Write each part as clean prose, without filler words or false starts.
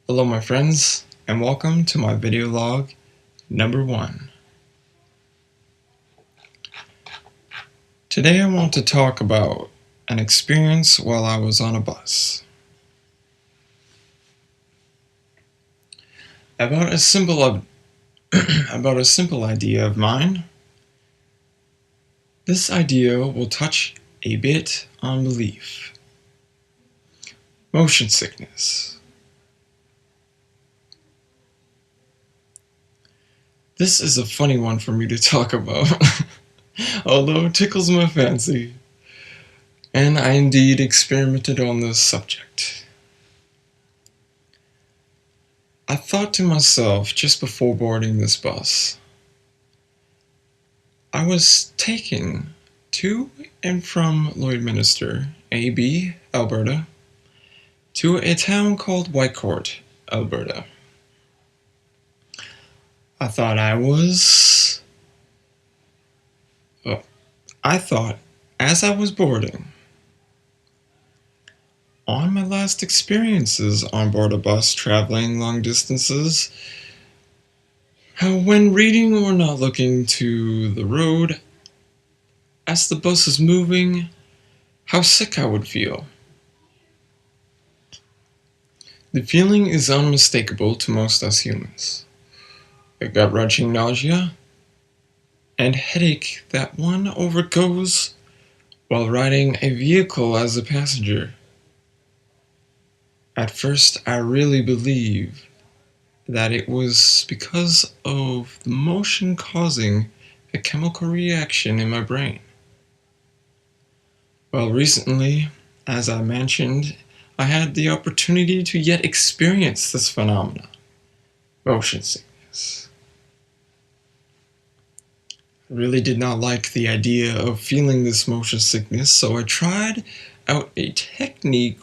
Hello my friends, and welcome to my video log number 1. Today I want to talk about an experience while I was on a bus. About a simple idea of mine. This idea will touch a bit on belief. Motion sickness. This is a funny one for me to talk about, although it tickles my fancy, and I indeed experimented on this subject. I thought to myself just before boarding this bus, I was taken to and from Lloydminster, AB, Alberta, to a town called Whitecourt, Alberta. I thought as I was boarding, on my last experiences on board a bus traveling long distances, how when reading or not looking to the road as the bus is moving, how sick I would feel. The feeling is unmistakable to most us humans. A gut-wrenching nausea and headache that one overgoes while riding a vehicle as a passenger. At first, I really believed that it was because of the motion causing a chemical reaction in my brain. Well, recently, as I mentioned, I had the opportunity to yet experience this phenomena, motion sickness. I really did not like the idea of feeling this motion sickness, so I tried out a technique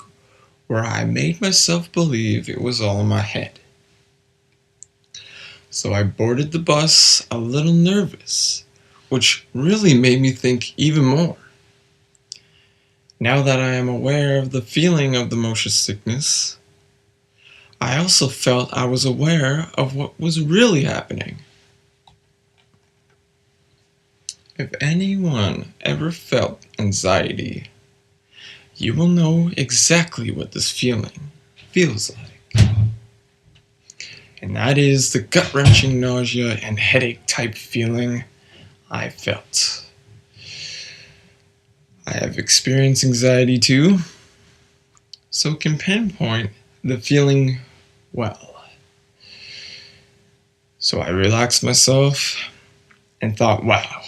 where I made myself believe it was all in my head. So I boarded the bus a little nervous, which really made me think even more. Now that I am aware of the feeling of the motion sickness, I also felt I was aware of what was really happening. If anyone ever felt anxiety, you will know exactly what this feeling feels like. And that is the gut-wrenching nausea and headache type feeling I felt. I have experienced anxiety too, so can pinpoint the feeling well. So I relaxed myself and thought, wow,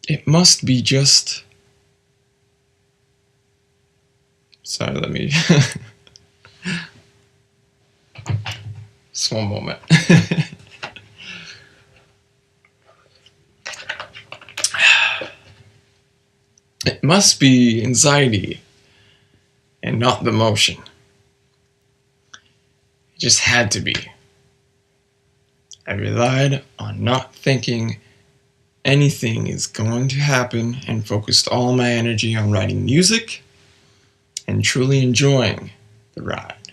it must be just, sorry, let me, just one moment. It must be anxiety and not the motion. It just had to be. I relied on not thinking anything is going to happen and focused all my energy on writing music and truly enjoying the ride.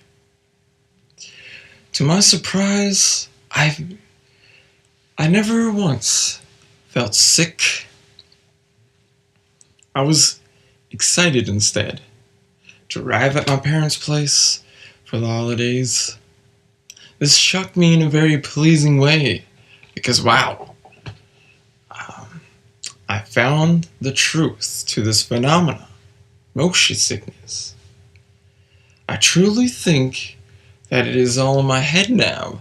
To my surprise, I never once felt sick. I was excited instead to arrive at my parents' place for the holidays. This shocked me in a very pleasing way because, wow, I found the truth to this phenomena, motion sickness. I truly think that it is all in my head now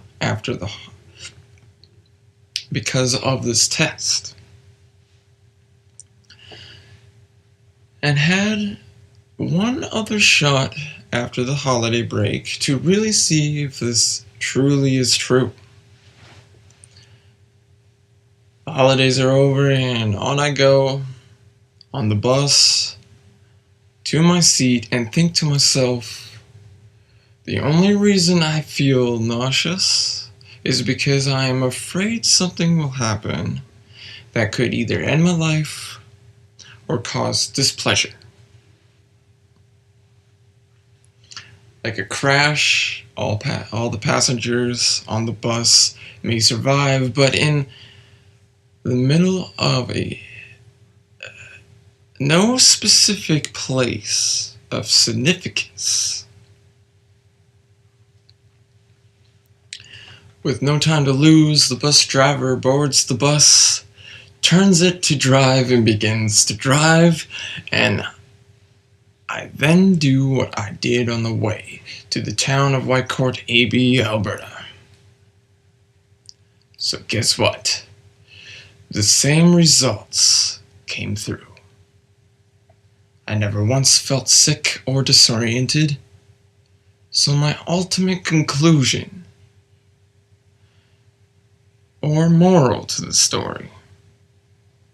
because of this test. And had one other shot after the holiday break to really see if this truly is true. The holidays are over and on I go on the bus to my seat and think to myself, the only reason I feel nauseous is because I am afraid something will happen that could either end my life or cause displeasure. like a crash, all the passengers on the bus may survive, but in the middle of no specific place of significance, with no time to lose, the bus driver boards the bus, turns it to drive, and begins to drive, and I then do what I did on the way to the town of Whitecourt, AB, Alberta. So guess what? The same results came through. I never once felt sick or disoriented, so my ultimate conclusion, or moral to the story: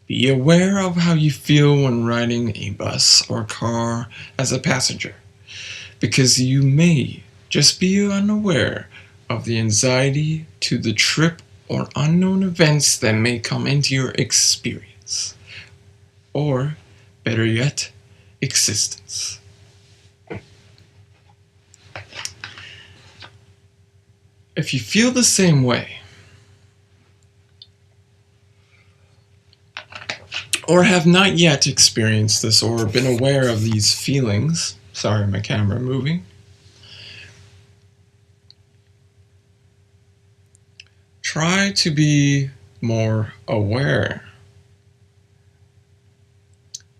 be aware of how you feel when riding a bus or car as a passenger, because you may just be unaware of the anxiety to the trip or unknown events that may come into your experience, or better yet, existence. If you feel the same way, or have not yet experienced this or been aware of these feelings, sorry, my camera moving, try to be more aware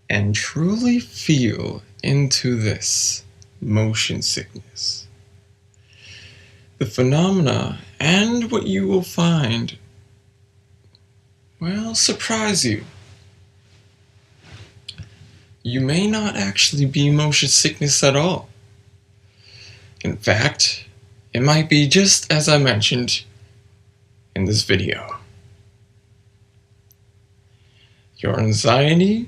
and truly feel into this motion sickness. The phenomena and what you will find will surprise you. You may not actually be motion sickness at all. In fact, it might be just as I mentioned in this video. Your anxiety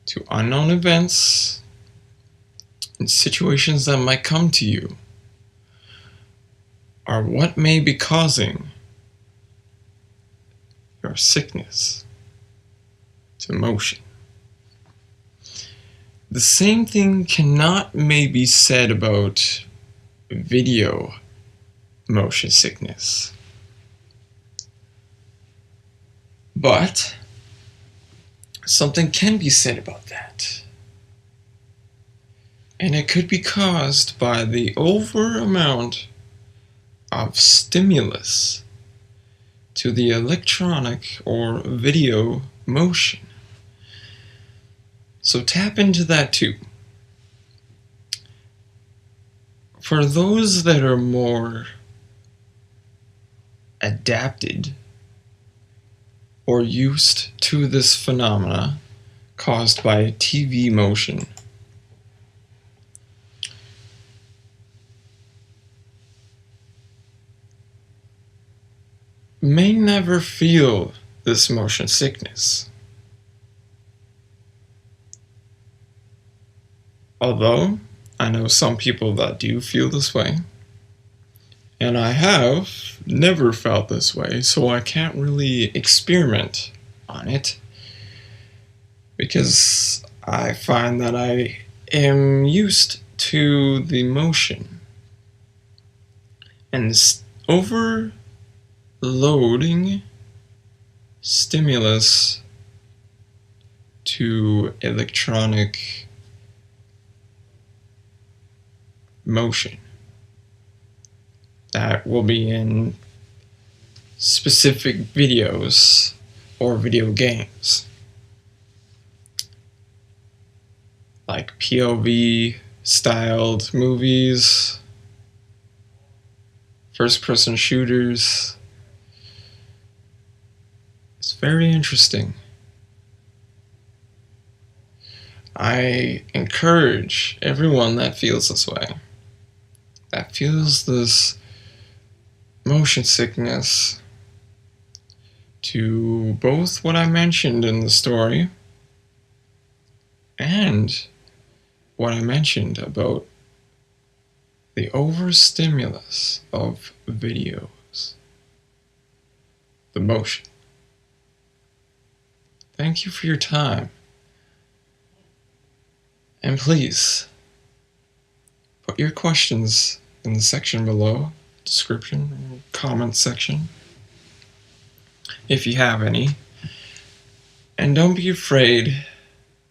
to unknown events and situations that might come to you are what may be causing your sickness to motion. The same thing cannot maybe be said about video motion sickness. But something can be said about that. And it could be caused by the over amount of stimulus to the electronic or video motion. So tap into that too. For those that are more adapted or used to this phenomena caused by TV motion, may never feel this motion sickness. Although I know some people that do feel this way, and I have never felt this way, so I can't really experiment on it, because I find that I am used to the motion, and overloading stimulus to electronic motion that will be in specific videos or video games, like POV styled movies, first person shooters. It's very interesting. I encourage everyone that feels this way, that feels this motion sickness, to both what I mentioned in the story and what I mentioned about the overstimulus of videos, the motion. Thank you for your time. And please, Put your questions in the section below, description or comment section, if you have any. And don't be afraid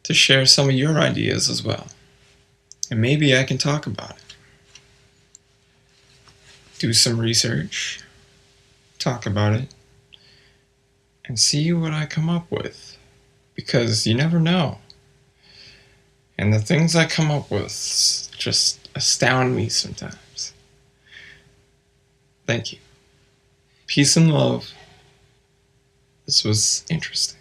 to share some of your ideas as well. And maybe I can talk about it. Do some research, talk about it, and see what I come up with. Because you never know. And the things I come up with just astound me sometimes. Thank you. Peace and love. This was interesting.